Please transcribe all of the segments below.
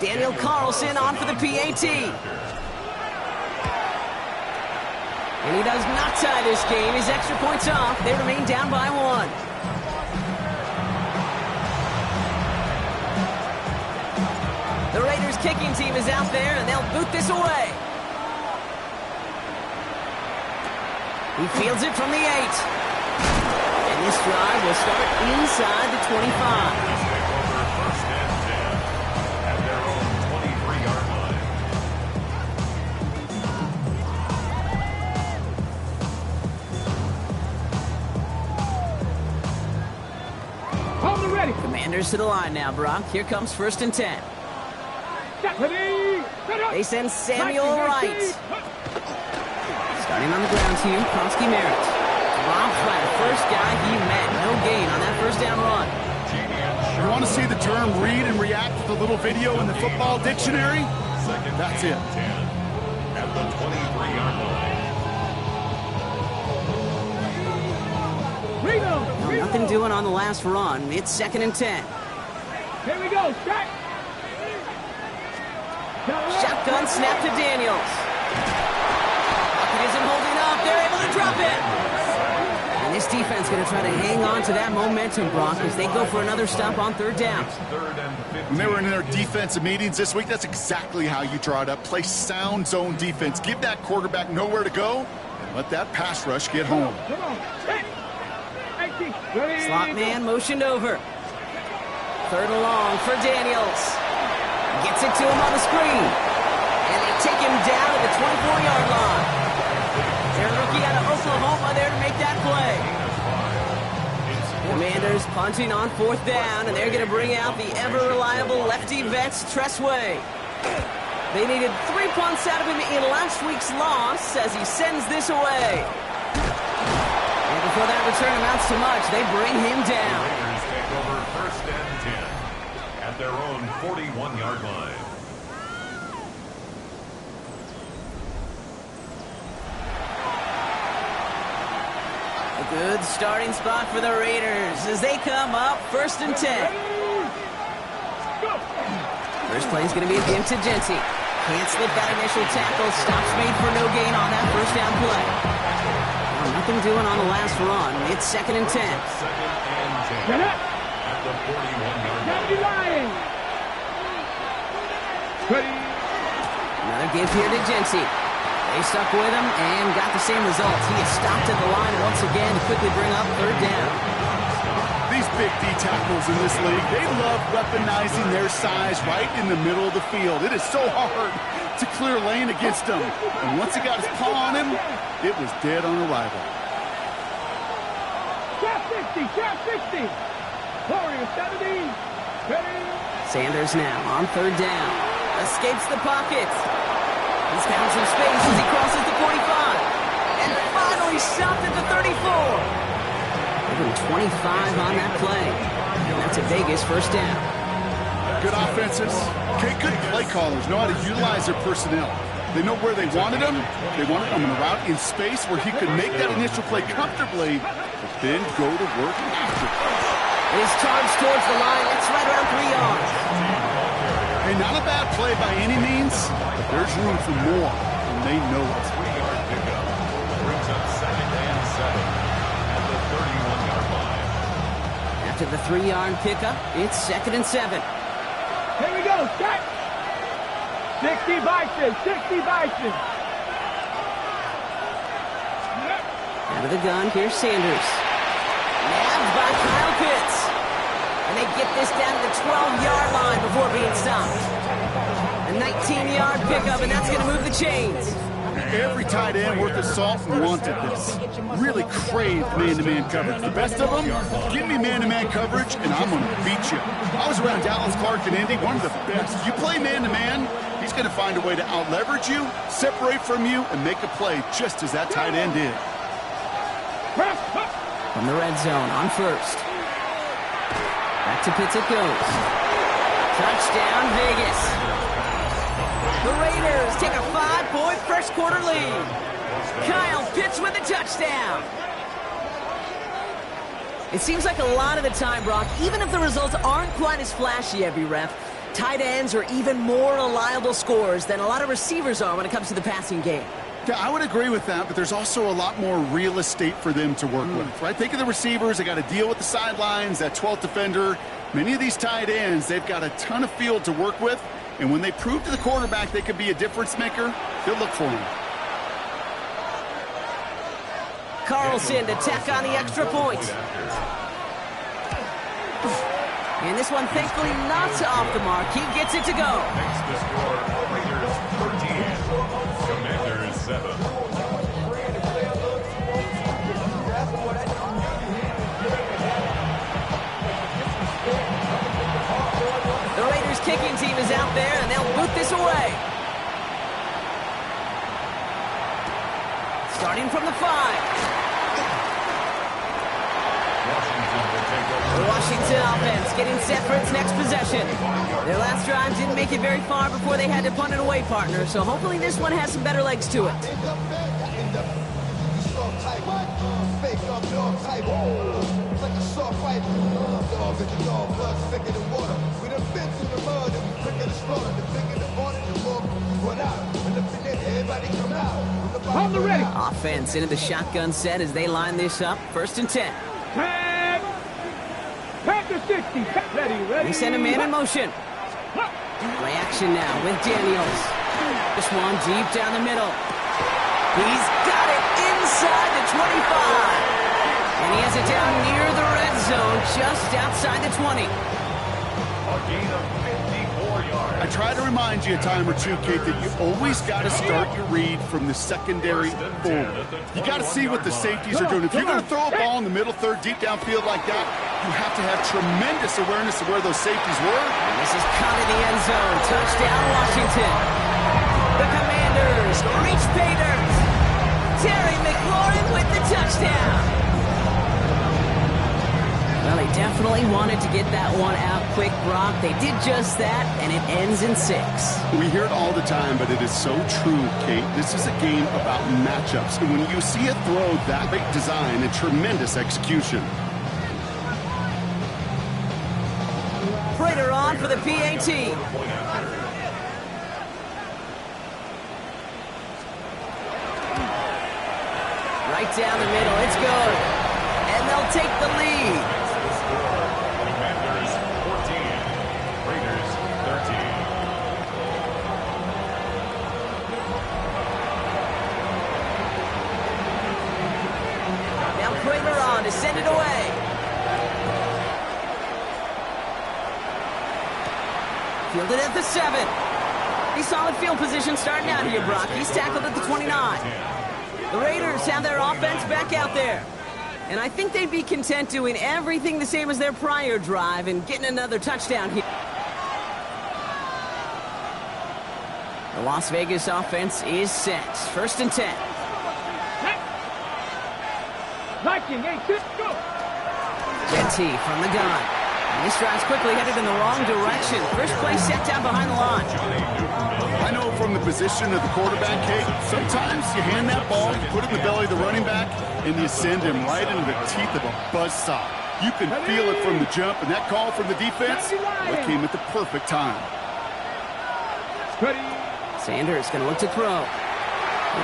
Daniel Carlson on for the PAT. And he does not tie this game. His extra points off. They remain down by 1. The Raiders kicking team is out there, and they'll boot this away. He fields it from the 8. And this drive will start inside the 25. Commanders to the line now, Brock. Here comes 1st and 10. They send Samuel Wright. Starting on the ground team, Kronsky Merritt. Rob Flat, first guy he met. No gain on that first down run. You want to see the term read and react with a little video in the football dictionary? That's it. At the 23-yard line. Nothing doing on the last run. It's 2nd and 10. Here we go. Start. Shotgun snap to Daniels. Pocket isn't holding up. They're able to drop it. And this defense going to try to hang on to that momentum, Brock, as they go for another stop on 3rd down. When they were in their defensive meetings this week, that's exactly how you draw it up. Play sound zone defense. Give that quarterback nowhere to go, and let that pass rush get home. Come on. Slot man motioned over. 3rd and long for Daniels. Gets it to him on the screen. And they take him down at the 24-yard line. Their rookie out of Oklahoma there to make that play. Commanders punting on 4th down, and they're going to bring out the ever-reliable lefty vets, Tressway. They needed 3 punts out of him in last week's loss as he sends this away. And before that return amounts to much, they bring him down. Raiders take over 1st and 10 at their own 41-yard line. A good starting spot for the Raiders as they come up 1st and 10. First play is going to be a gift to Genty. Can't slip that initial tackle. Stops made for no gain on that first down play. Nothing doing on the last run. It's 2nd and 10. 2nd and 10 at the 41-yard line. Another give here to Genty. They stuck with him and got the same results. He is stopped at the line once again to quickly bring up 3rd down. These big D tackles in this league, they love weaponizing their size right in the middle of the field. It is so hard to clear lane against him. And once he got his paw on him, it was dead on arrival. Shot 60, shot 60. Warriors 70. Ready. Sanders now on 3rd down. Escapes the pocket. He's found some space as he crosses the 45. And finally stopped at the 34. Even 25 on that play. And that's a Vegas first down. Good offenses. Okay, good play callers know how to utilize their personnel. They know where they wanted him. They wanted him in a route in space where he could make that initial play comfortably, but then go to work after. His charge towards the line. That's right around 3 yards. Hey, not a bad play by any means, but there's room for more, and they know it. 3-yard pickup brings up 2nd and 7 at the 31-yard line. After the 3-yard pickup, it's 2nd and 7. Here we go. Start. 60 Bison. 60 Bison. Out of the gun, here's Sanders. Nabbed by Kyle Pitts. And they get this down to the 12-yard line before being stopped. A 19-yard pickup, and that's going to move the chains. Every tight end worth his salt wanted this. Really craved man-to-man coverage. The best of them, give me man-to-man coverage, and I'm going to beat you. I was around Dallas Clark and Indy, one of the best. You play man-to-man, he's going to find a way to out-leverage you, separate from you, and make a play just as that tight end did. From the red zone on 1st. Back to Pitts it goes. Touchdown, Vegas. The Raiders take a 5-point first quarter lead. Kyle Pitts with a touchdown. It seems like a lot of the time, Brock, even if the results aren't quite as flashy every rep, tight ends are even more reliable scorers than a lot of receivers are when it comes to the passing game. Yeah, I would agree with that, but there's also a lot more real estate for them to work with, right? Think of the receivers. They got to deal with the sidelines, that 12th defender. Many of these tight ends, they've got a ton of field to work with, and when they prove to the quarterback they could be a difference maker, they'll look for him. Carlson to tack on the extra point. And this one, thankfully, not off the mark. He gets it to go. Makes the score Raiders 13, Commanders 7. The Raiders kicking team is out there, and they'll boot this away. Starting from the 5. The Washington offense getting set for its next possession. Their last drive didn't make it very far before they had to punt it away, partner, so hopefully this one has some better legs to it. Hold the ready. Offense into the shotgun set as they line this up. 1st and 10. Tag. Pack to 60. Ready. They send a man in motion. Play action now with Daniels. This one deep down the middle. He's got it inside the 25. And he has it down near the red zone, just outside the 20. A gain of 54 yards. I try to remind you a time or two, Kate, that you always got to start your read from the secondary forward. You got to see what the safeties are doing. If you're going to throw a ball in the middle third, deep downfield like that, you have to have tremendous awareness of where those safeties were. And this is caught in the end zone. Touchdown, Washington. The Commanders reach pay dirt. Terry McLaurin with the touchdown. Well, they definitely wanted to get that one out quick, Brock. They did just that, and it ends in 6. We hear it all the time, but it is so true, Kate. This is a game about matchups. And when you see a throw that big design and tremendous execution. Prater on for the PAT. Right down the middle. It's good. And they'll take the lead. Commanders 14, Raiders 13. Now Prater on to send it away. Fielded at the 7. Pretty solid field position starting out here, Brock. He's tackled at the 29. The Raiders have their offense back out there. And I think they'd be content doing everything the same as their prior drive and getting another touchdown here. The Las Vegas offense is set. 1st and 10. Viking, 8-6, go. Genty from the gun. And this drive's quickly headed in the wrong direction. First play set down behind the line. I know from the position of the quarterback, Kate, sometimes you hand that ball, you put it in the belly of the running back, and you send him right into the teeth of a buzzsaw. You can feel it from the jump, and that call from the defense, it came at the perfect time. Ready. Sanders going to look to throw.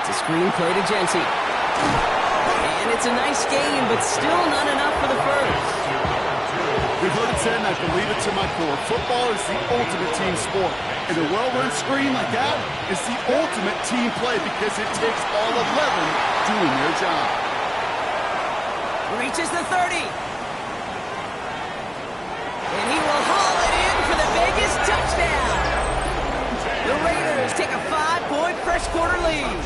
It's a screen play to Genty. And it's a nice game, but still not enough for the first. We've heard it said, and I believe it to my core, football is the ultimate team sport. And a well-run screen like that is the ultimate team play because it takes all 11 doing their job. Reaches the 30. And he will haul it in for the Vegas touchdown. The Raiders take a 5-point first quarter lead.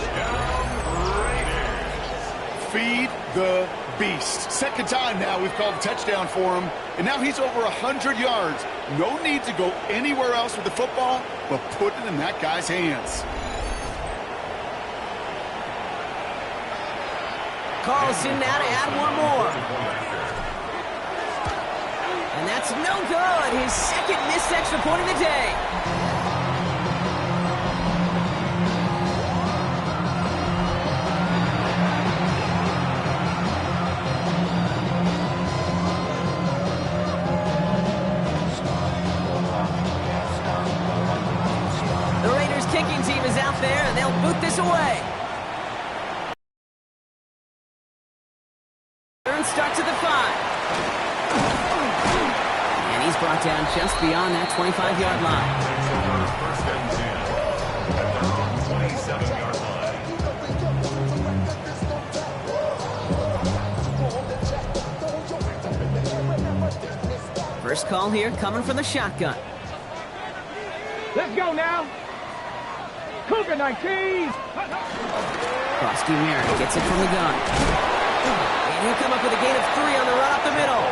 Feed the beast. Second time now we've called a touchdown for him, and now he's over 100 yards. No need to go anywhere else with the football, but put it in that guy's hands. Carlson now to add one more. And that's no good. His second missed extra point of the day. is out there, and they'll boot this away. Turn start to the 5. And he's brought down just beyond that 25-yard line. First and 10. At their own 27-yard line. First call here coming from the shotgun. Let's go now. Cougar 19. Krosky Merritt gets it from the gun. And he'll come up with a gain of 3 on the run up the middle.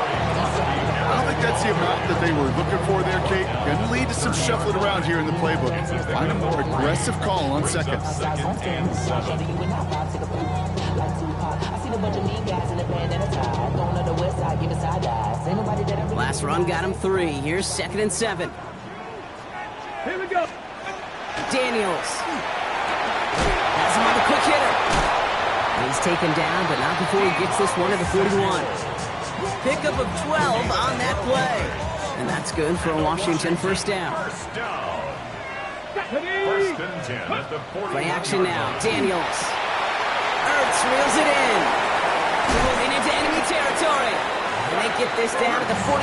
I don't think that's the amount that they were looking for there, Kate. Going to lead to some shuffling around here in the playbook. Find a more aggressive call on second. Second and 7. Last run got him 3. Here's 2nd and 7. Here we go. Daniels has him on the quick hitter. And he's taken down, but not before he gets this one to the 41. Pickup of 12 on that play. And that's good for a Washington first down. First down. First and 10 at the 40. Play action now. Daniels. Ertz reels it in. Moving into enemy territory. And they get this down to the 44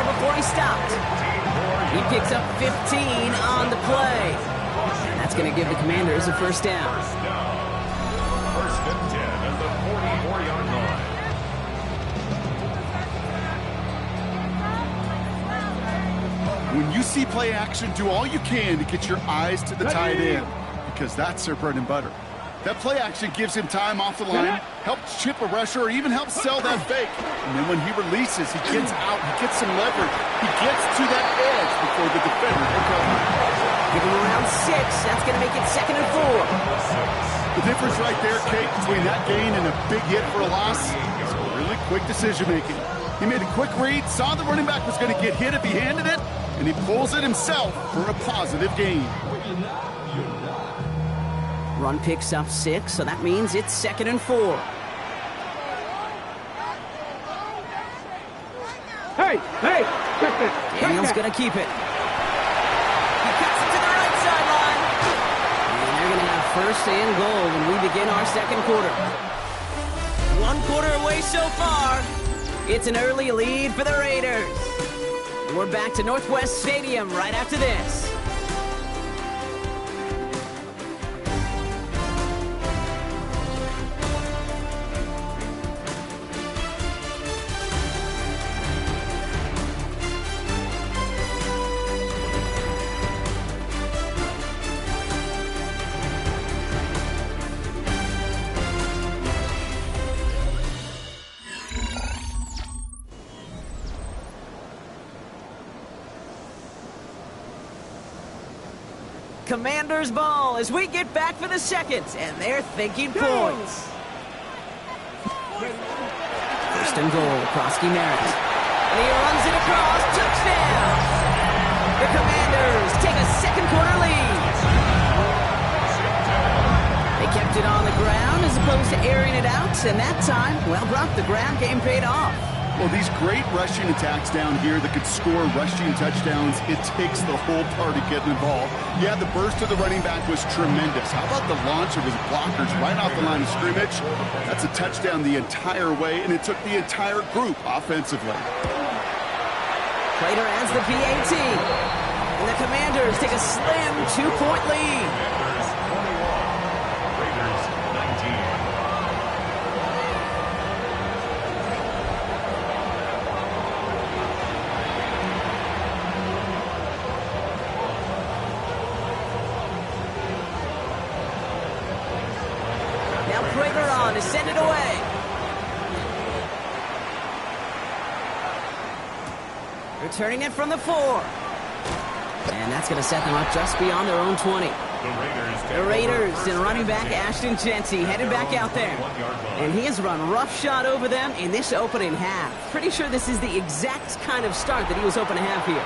before he stopped. He picks up 15 on the play. And that's going to give the Commanders a first down. First down. First and 10 at the 44-yard line. When you see play action, do all you can to get your eyes to the tight end, because that's their bread and butter. That play action gives him time off the line, helps chip a rusher, or even helps sell that fake. And then when he releases, he gets out, he gets some leverage. He gets to that edge before the defender can cover. Give him around 6. That's going to make it 2nd and 4. The difference right there, Kate, between that gain and a big hit for a loss is really quick decision-making. He made a quick read, saw the running back was going to get hit if he handed it, and he pulls it himself for a positive gain. Run picks up 6, so that means it's 2nd and 4. Hey, check this. Daniels going to keep it. He cuts it to the right sideline. And they're going to have 1st and goal when we begin our 2nd quarter. 1 quarter away so far. It's an early lead for the Raiders. We're back to Northwest Stadium right after this. Commanders ball as we get back for the 2nd, and they're thinking points. 1st and goal, Krosky Merritt. And he runs it across, touchdown! The Commanders take a 2nd quarter lead. They kept it on the ground as opposed to airing it out, and that time, well, Brock, the ground game paid off. Well, these great rushing attacks down here that could score rushing touchdowns, it takes the whole party getting involved. Yeah, the burst of the running back was tremendous. How about the launch of his blockers right off the line of scrimmage? That's a touchdown the entire way, and it took the entire group offensively. Prater adds the PAT, and the Commanders take a slim 2-point lead. Raiders 19. Prater on to send it away. Returning it from the 4. And that's going to set them up just beyond their own 20. The Raiders and running back Ashton Jeanty headed back out there. And he has run roughshod over them in this opening half. Pretty sure this is the exact kind of start that he was hoping to have here.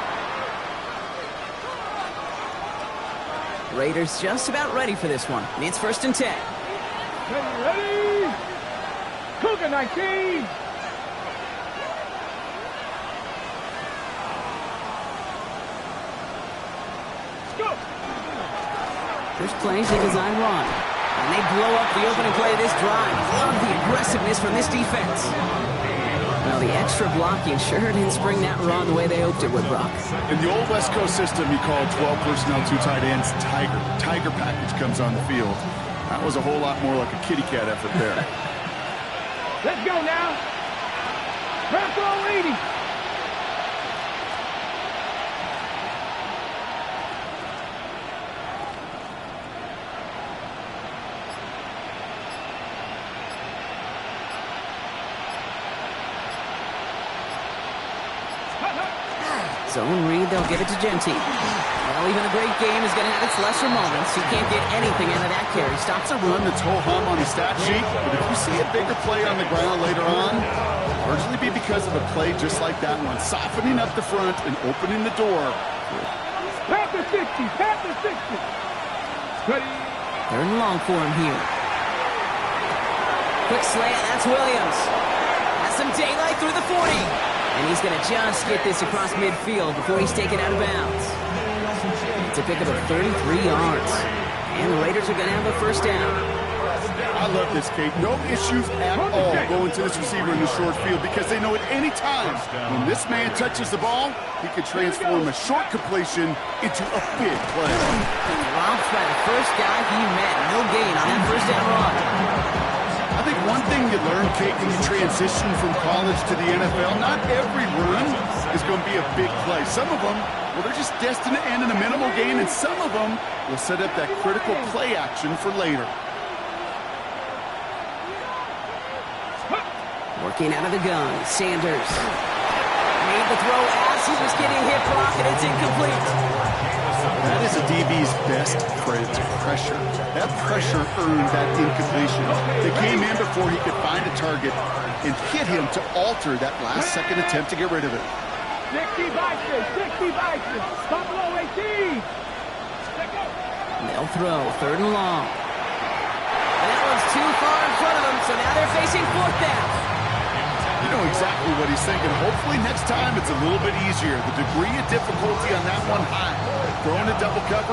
Raiders just about ready for this one. It's 1st and 10. Ready? Cougar 19. Go. First play, the design run. And they blow up the opening play of this drive. Love the aggressiveness from this defense. Well, the extra blocking sure didn't spring that run the way they hoped it would, Brock. In the old West Coast system, you call 12 personnel, 2 tight ends, Tiger. Tiger package comes on the field. That was a whole lot more like a kitty cat effort there. Let's go now. Press on leading. Zone read, they'll give it to Genty. Well, even a great game is going to have its lesser moments. He can't get anything out of that carry. Stops a Run that's ho-hum on the stat sheet, but if you see a bigger play on the ground later on, largely be because of a play just like that one, softening up the front and opening the door. Panther 60, Panther 60. Ready. Third and long for him here. Quick slant, that's Williams. Has some daylight through the 40. And he's going to just get this across midfield before he's taken out of bounds. It's a pickup of 33 yards. And the Raiders are going to have a first down. I love this, Kate. No issues at all going to this receiver in the short field because they know at any time when this man touches the ball, he can transform a short completion into a big play. Dropped by the first guy he met. No gain on that first down run. I think one thing you learn, Kate, when you transition from college to the NFL, not every run is going to be a big play. Some of them, well, they're just destined to end in a minimal gain, and some of them will set up that critical play action for later. Working out of the gun, Sanders. Made the throw as he was getting hit, Brock, and it's incomplete. That is a DB's best friend, pressure. That pressure earned that incompletion. They came in before he could find a target and hit him to alter that last-second attempt to get rid of it. 60 Bison, 60 Bison. Buffalo 18. They'll throw, third and long. And that one's too far in front of them, so now they're facing fourth down. You know exactly what he's thinking. Hopefully next time it's a little bit easier. The degree of difficulty on that one high. Throwing a double cover.